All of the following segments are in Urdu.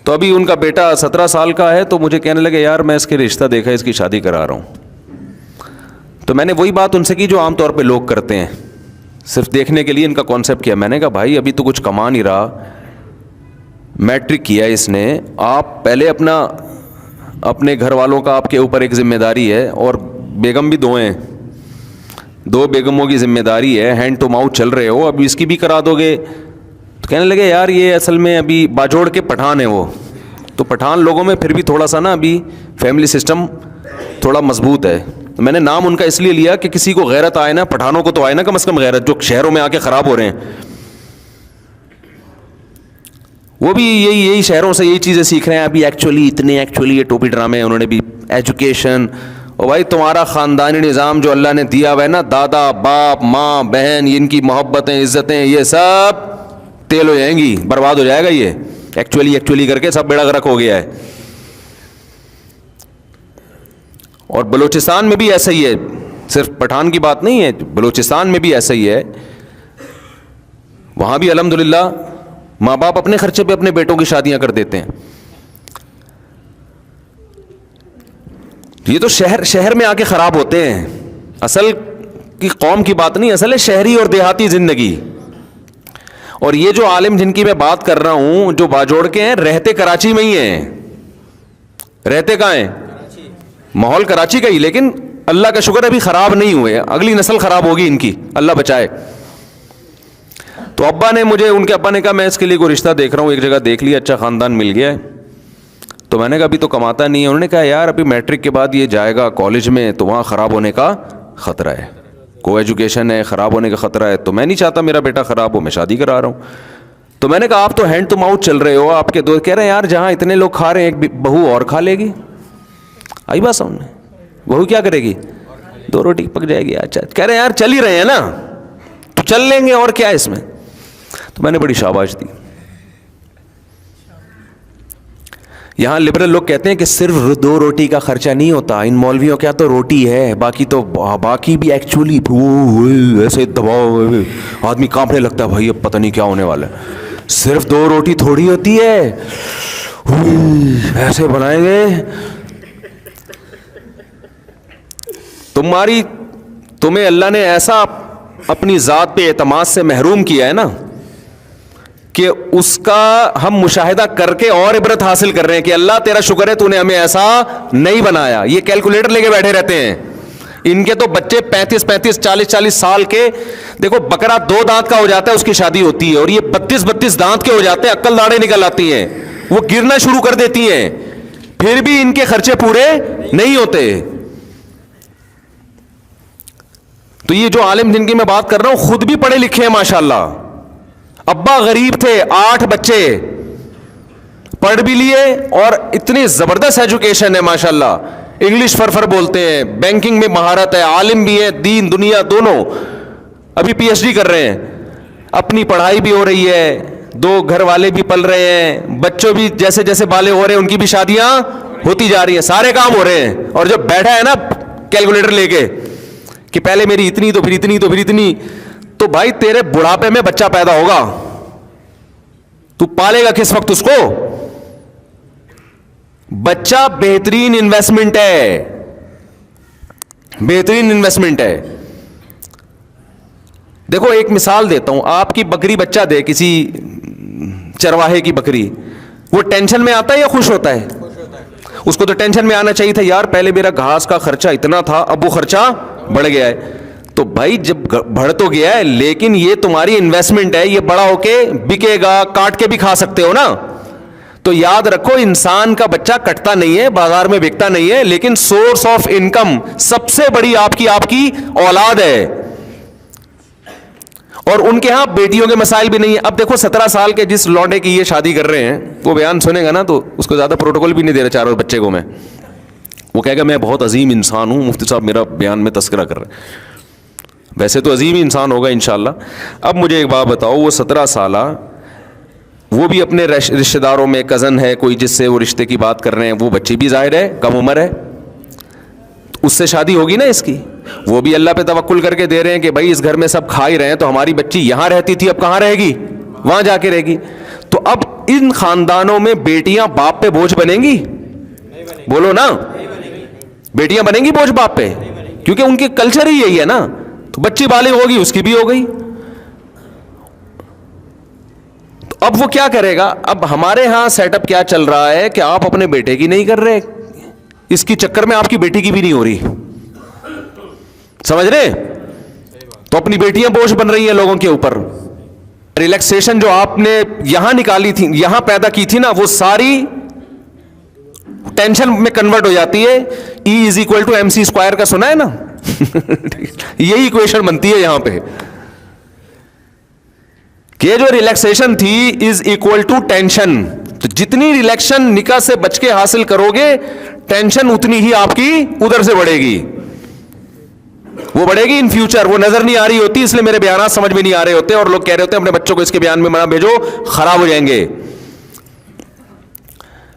تو ابھی ان کا بیٹا 17 سال کا ہے, تو مجھے کہنے لگے یار میں اس کے رشتہ دیکھا, اس کی شادی کرا رہا ہوں. تو میں نے وہی بات ان سے کی جو عام طور پہ لوگ کرتے ہیں, صرف دیکھنے کے لیے ان کا کانسیپٹ کیا. میں نے کہا بھائی ابھی تو کچھ کما نہیں رہا, میٹرک کیا اس نے, آپ پہلے اپنے گھر والوں کا آپ کے اوپر ایک ذمہ داری ہے, اور بیگم بھی 2 ہیں, 2 بیگموں کی ذمہ داری ہے, ہینڈ ٹو ماؤتھ چل رہے ہو, ابھی اس کی بھی کرا دو گے. تو کہنے لگے یار یہ اصل میں ابھی باجوڑ کے پٹھان ہیں وہ, تو پٹھان لوگوں میں پھر بھی تھوڑا سا نا ابھی فیملی سسٹم تھوڑا مضبوط ہے. تو میں نے نام ان کا اس لیے لیا کہ کسی کو غیرت آئے نا, پٹھانوں کو تو آئے نا کم از کم غیرت, جو شہروں میں آ کے خراب ہو رہے ہیں. وہ بھی یہی شہروں سے یہی چیزیں سیکھ رہے ہیں ابھی. ایکچولی یہ ٹوپی ڈرامے انہوں نے بھی, ایجوکیشن. اور بھائی تمہارا خاندانی نظام جو اللہ نے دیا ہوا ہے نا, دادا باپ ماں بہن, ان کی محبتیں عزتیں یہ سب تیل ہو جائیں گی, برباد ہو جائے گا. یہ ایکچولی کر کے سب بیڑا غرق ہو گیا ہے. اور بلوچستان میں بھی ایسا ہی ہے, صرف پٹھان کی بات نہیں ہے, بلوچستان میں بھی ایسا ہی ہے. وہاں بھی الحمدللہ ماں باپ اپنے خرچے پہ اپنے بیٹوں کی شادیاں کر دیتے ہیں. یہ تو شہر میں آ کے خراب ہوتے ہیں. اصل کی قوم کی بات نہیں, اصل ہے شہری اور دیہاتی زندگی. اور یہ جو عالم جن کی میں بات کر رہا ہوں جو باجوڑ کے ہیں, رہتے کراچی میں ہی ہیں. رہتے کہاں ہیں؟ ماحول کراچی کا ہی, لیکن اللہ کا شکر ابھی خراب نہیں ہوئے. اگلی نسل خراب ہوگی ان کی, اللہ بچائے. تو ابا نے مجھے, ان کے ابا نے کہا میں اس کے لیے کوئی رشتہ دیکھ رہا ہوں, ایک جگہ دیکھ لیا, اچھا خاندان مل گیا ہے. تو میں نے کہا ابھی تو کماتا نہیں ہے. انہوں نے کہا یار ابھی میٹرک کے بعد یہ جائے گا کالج میں, تو وہاں خراب ہونے کا خطرہ ہے, کو ایجوکیشن ہے, خراب ہونے کا خطرہ ہے. تو میں نہیں چاہتا میرا بیٹا خراب ہو, میں شادی کرا رہا ہوں. تو میں نے کہا آپ تو ہینڈ ٹو ماؤتھ چل رہے ہو, آپ کے دوست کہہ رہے ہیں یار جہاں اتنے لوگ کھا رہے ہیں ایک بہو اور کھا لے گی. آئی بات سامنے, بہو کیا کرے گی, 2 روٹی پک جائے گی. اچھا کہہ رہے ہیں یار چل ہی رہے ہیں نا, تو چل لیں گے, اور کیا ہے اس میں. تو میں نے بڑی شاباش دی. یہاں لبرل لوگ کہتے ہیں کہ صرف 2 روٹی کا خرچہ نہیں ہوتا, ان مولویوں کیا تو روٹی ہے, باقی بھی ایکچولی ایسے دباؤ, آدمی کانپنے لگتا ہے بھائی اب پتہ نہیں کیا ہونے والا ہے. صرف 2 روٹی تھوڑی ہوتی ہے, ایسے بنائیں گے. تمہیں اللہ نے ایسا اپنی ذات پہ اعتماد سے محروم کیا ہے نا کہ اس کا ہم مشاہدہ کر کے اور عبرت حاصل کر رہے ہیں کہ اللہ تیرا شکر ہے تو نے ہمیں ایسا نہیں بنایا. یہ کیلکولیٹر لے کے بیٹھے رہتے ہیں, ان کے تو بچے 35 40 سال کے, دیکھو بکرا 2 دانت کا ہو جاتا ہے اس کی شادی ہوتی ہے, اور یہ 32 دانت کے ہو جاتے ہیں, عقل داڑیں نکل آتی ہیں, وہ گرنا شروع کر دیتی ہیں, پھر بھی ان کے خرچے پورے نہیں ہوتے. تو یہ جو عالم جن کی میں بات کر رہا ہوں خود بھی پڑھے لکھے ہیں ماشاءاللہ. ابا غریب تھے, 8 بچے, پڑھ بھی لیے, اور اتنی زبردست ایجوکیشن ہے ماشاءاللہ. انگلش فرفر بولتے ہیں, بینکنگ میں مہارت ہے, عالم بھی ہے, دین دنیا دونوں. ابھی PhD کر رہے ہیں, اپنی پڑھائی بھی ہو رہی ہے, 2 گھر والے بھی پل رہے ہیں, بچوں بھی جیسے جیسے بالے ہو رہے ہیں ان کی بھی شادیاں ہوتی جا رہی ہیں, سارے کام ہو رہے ہیں. اور جب بیٹھا ہے نا کیلکولیٹر لے کے کہ پہلے میری اتنی تو پھر اتنی تو پھر اتنی, تو بھائی تیرے بڑھاپے میں بچہ پیدا ہوگا, تو پالے گا کس وقت اس کو. بچہ بہترین انویسٹمنٹ ہے, بہترین انویسٹمنٹ ہے. دیکھو ایک مثال دیتا ہوں, آپ کی بکری بچہ دے, کسی چرواہے کی بکری, وہ ٹینشن میں آتا ہے یا خوش ہوتا ہے؟ اس کو تو ٹینشن میں آنا چاہیے تھا, یار پہلے میرا گھاس کا خرچہ اتنا تھا, اب وہ خرچہ بڑھ گیا ہے. تو بھائی جب بڑھ تو گیا ہے, لیکن یہ تمہاری انویسٹمنٹ ہے, یہ بڑا ہو کے بکے گا, کاٹ کے بھی کھا سکتے ہو نا. تو یاد رکھو انسان کا بچہ کٹتا نہیں ہے, بازار میں بکتا نہیں ہے, لیکن سورس آف انکم سب سے بڑی آپ کی اولاد ہے. اور ان کے ہاں بیٹیوں کے مسائل بھی نہیں ہیں. اب دیکھو 17 سال کے جس لونڈے کی یہ شادی کر رہے ہیں, وہ بیان سنے گا نا تو اس کو زیادہ پروٹوکول بھی نہیں دے رہا چاروں بچے کو. وہ کہے گا میں بہت عظیم انسان ہوں, مفتی صاحب میرا بیان میں تذکرہ کر رہے ہیں. ویسے تو عظیم انسان ہوگا انشاءاللہ. اب مجھے ایک بات بتاؤ, وہ 17 سالہ, وہ بھی اپنے رشتہ داروں میں کزن ہے کوئی جس سے وہ رشتے کی بات کر رہے ہیں, وہ بچی بھی ظاہر ہے کم عمر ہے, اس سے شادی ہوگی نا اس کی. وہ بھی اللہ پہ توکل کر کے دے رہے ہیں کہ بھائی اس گھر میں سب کھا ہی رہے ہیں, تو ہماری بچی یہاں رہتی تھی اب کہاں رہے گی, وہاں جا کے رہے گی. تو اب ان خاندانوں میں بیٹیاں باپ پہ بوجھ بنیں گی؟ بولو نا, بیٹیاں بنیں گی بوجھ باپ پہ؟ کیونکہ ان کے کلچر ہی یہی ہے نا. تو بچی بالغ ہوگی, اس کی بھی ہو گئی. تو اب وہ کیا کرے گا؟ اب ہمارے ہاں سیٹ اپ کیا چل رہا ہے کہ آپ اپنے بیٹے کی نہیں کر رہے, اس کی چکر میں آپ کی بیٹی کی بھی نہیں ہو رہی. سمجھ رہے؟ تو اپنی بیٹیاں بوجھ بن رہی ہیں لوگوں کے اوپر. ریلیکسیشن جو آپ نے یہاں نکالی تھی, یہاں پیدا کی تھی نا, وہ ساری ٹینشن میں کنورٹ ہو جاتی ہے. E=mc² کا سنا ہے نا؟ یہی ایکویشن بنتی ہے یہاں پہ کہ جو ریلیکسیشن تھی ٹینشن. تو جتنی ریلیکشن نکاح سے بچ کے حاصل کرو گے, ٹینشن اتنی ہی آپ کی ادھر سے بڑھے گی. وہ بڑھے گی ان فیوچر, وہ نظر نہیں آ رہی ہوتی, اس لیے میرے بیانات سمجھ میں نہیں آ رہے ہوتے, اور لوگ کہہ رہے ہوتے ہیں اپنے بچوں کو اس کے بیان میں منع بھیجو, خراب ہو جائیں گے.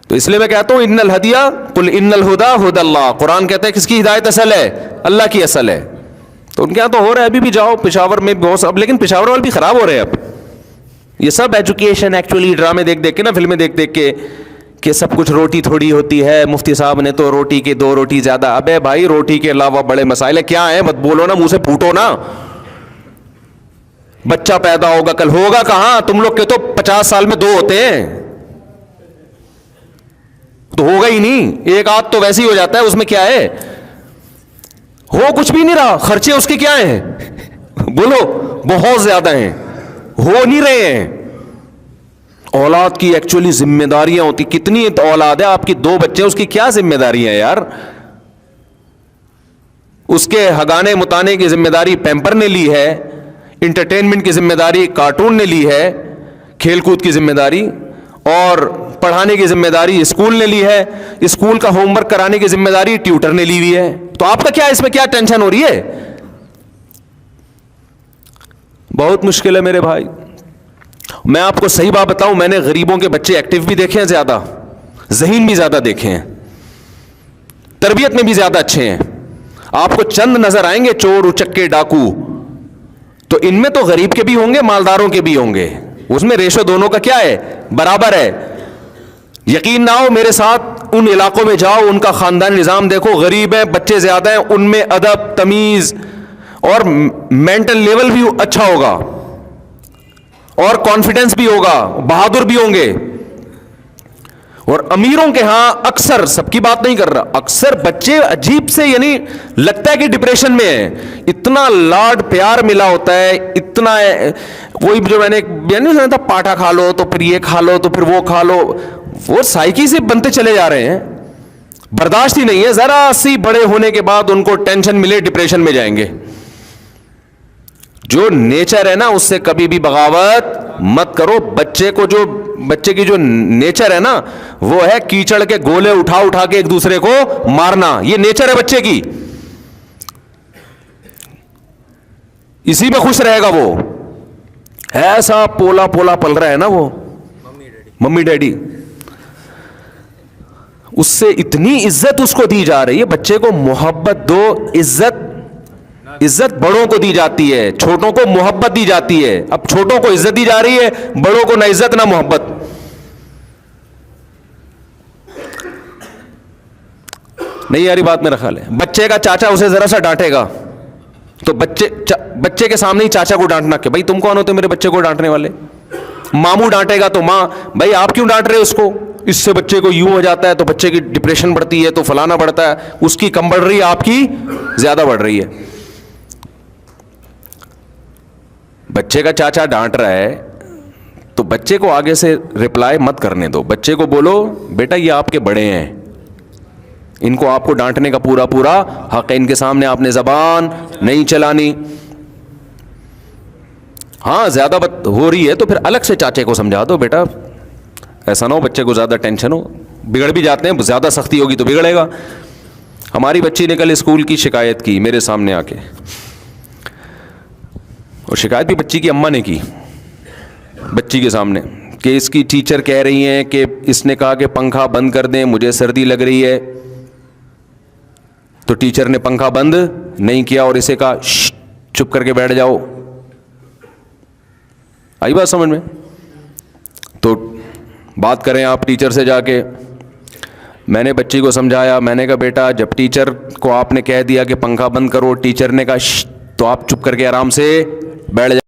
تو اس لیے میں کہتا ہوں ان الہدی قل ان الہدی ھدی اللہ. قرآن کہتا ہے کس کی ہدایت اصل ہے؟ اللہ کی اصل ہے. تو ان کے یہاں تو ہو رہا ہے, ابھی بھی جاؤ پشاور میں بہت اب, لیکن پشاور والے بھی خراب ہو رہے ہیں اب. یہ سب ایجوکیشن ایکچولی ڈرامے دیکھ دیکھ کے نا, فلمیں دیکھ دیکھ کے, کہ سب کچھ روٹی تھوڑی ہوتی ہے, مفتی صاحب نے تو روٹی کے 2 روٹی زیادہ. ابے بھائی روٹی کے علاوہ بڑے مسائل کیا ہیں؟ مت بولو نا, منہ سے پھوٹو نا. بچہ پیدا ہوگا کل, ہوگا کہاں؟ تم لوگ کے تو 50 سال میں 2 ہوتے ہیں, تو ہوگا ہی نہیں. ایک آدھ تو ویسے ہی ہو جاتا ہے, اس میں کیا ہے؟ ہو کچھ بھی نہیں رہا. خرچے اس کے کیا ہیں؟ بولو, بہت زیادہ ہیں, ہو نہیں رہے ہیں. اولاد کی ایکچولی ذمہ داریاں ہوتی, کتنی اولاد ہے آپ کی, 2 بچے, اس کی کیا ذمہ داری ہے یار؟ اس کے ہگانے متانے کی ذمہ داری پیمپر نے لی ہے, انٹرٹینمنٹ کی ذمہ داری کارٹون نے لی ہے, کھیل کود کی ذمہ داری, اور پڑھانے کی ذمہ داری اسکول نے لی ہے, اسکول کا ہوم ورک کرانے کی ذمہ داری ٹیوٹر نے لی ہوئی ہے. تو آپ کا کیا اس میں کیا ٹینشن ہو رہی ہے؟ بہت مشکل ہے میرے بھائی. میں آپ کو صحیح بات بتاؤں, میں نے غریبوں کے بچے ایکٹیو بھی دیکھے ہیں زیادہ, ذہین بھی زیادہ دیکھے ہیں, تربیت میں بھی زیادہ اچھے ہیں. آپ کو چند نظر آئیں گے چور اچکے ڈاکو, تو ان میں تو غریب کے بھی ہوں گے, مالداروں کے بھی ہوں گے. اس میں ریشو دونوں کا کیا ہے؟ برابر ہے. یقین نہ ہو میرے ساتھ ان علاقوں میں جاؤ, ان کا خاندانی نظام دیکھو, غریب ہیں, بچے زیادہ ہیں, ان میں ادب تمیز اور مینٹل لیول بھی اچھا ہوگا, اور کانفیڈنس بھی ہوگا, بہادر بھی ہوں گے. اور امیروں کے ہاں اکثر, سب کی بات نہیں کر رہا, اکثر بچے عجیب سے, یعنی لگتا ہے کہ ڈپریشن میں ہیں. اتنا لاڈ پیار ملا ہوتا ہے, اتنا وہی جو میں نے نہیں سنا تھا, پاٹھا کھا لو تو پھر یہ کھا لو تو پھر وہ کھا لو, وہ سائیکی سے بنتے چلے جا رہے ہیں. برداشت ہی نہیں ہے, ذرا سی بڑے ہونے کے بعد ان کو ٹینشن ملے ڈپریشن میں جائیں گے. جو نیچر ہے نا اس سے کبھی بھی بغاوت مت کرو. بچے کی جو نیچر ہے نا وہ ہے کیچڑ کے گولے اٹھا اٹھا کے ایک دوسرے کو مارنا, یہ نیچر ہے بچے کی. اسی میں خوش رہے گا وہ, ایسا پولا پولا پل رہا ہے نا وہ ممی ڈیڈی, اس سے اتنی عزت اس کو دی جا رہی ہے. بچے کو محبت دو, عزت بڑوں کو دی جاتی ہے, چھوٹوں کو محبت دی جاتی ہے. اب چھوٹوں کو عزت دی جا رہی ہے, بڑوں کو نہ عزت نہ محبت. نہیں یاری بات میرا خیال ہے. بچے کا چاچا اسے ذرا سا ڈانٹے گا تو بچے کے سامنے ہی چاچا کو ڈانٹنا کہ بھائی تم کون ہوتے میرے بچے کو ڈانٹنے والے. ماموں ڈانٹے گا تو ماں, بھائی آپ کیوں ڈانٹ رہے اس کو, اس سے بچے کو یوں ہو جاتا ہے, تو بچے کی ڈپریشن بڑھتی ہے, تو فلانا بڑھتا ہے, اس کی کم بڑھ رہی ہے, آپ کی زیادہ بڑھ رہی ہے. بچے کا چاچا ڈانٹ رہا ہے تو بچے کو آگے سے رپلائی مت کرنے دو. بچے کو بولو بیٹا یہ آپ کے بڑے ہیں, ان کو آپ کو ڈانٹنے کا پورا حق ہے, ان کے سامنے آپ نے زبان نہیں چلانی. ہاں زیادہ بات ہو رہی ہے تو پھر الگ سے چاچے کو سمجھا دو, بیٹا ایسا نہ ہو بچے کو زیادہ ٹینشن ہو, بگڑ بھی جاتے ہیں, زیادہ سختی ہوگی تو بگڑے گا. ہماری بچی نے کل اسکول کی شکایت کی میرے سامنے آ کے, اور شکایت بھی بچی کی اماں نے کی بچی کے سامنے, کہ اس کی ٹیچر کہہ رہی ہیں کہ اس نے کہا کہ پنکھا بند کر دیں, مجھے سردی لگ رہی ہے. تو ٹیچر نے پنکھا بند نہیں کیا اور اسے کہا چپ کر کے بیٹھ جاؤ. آئی بات سمجھ میں؟ تو بات کریں آپ ٹیچر سے جا کے. میں نے بچی کو سمجھایا, میں نے کہا بیٹا جب ٹیچر کو آپ نے کہہ دیا کہ پنکھا بند کرو, ٹیچر نے کہا تو آپ چپ کر کے آرام سے بیٹھ جائیں.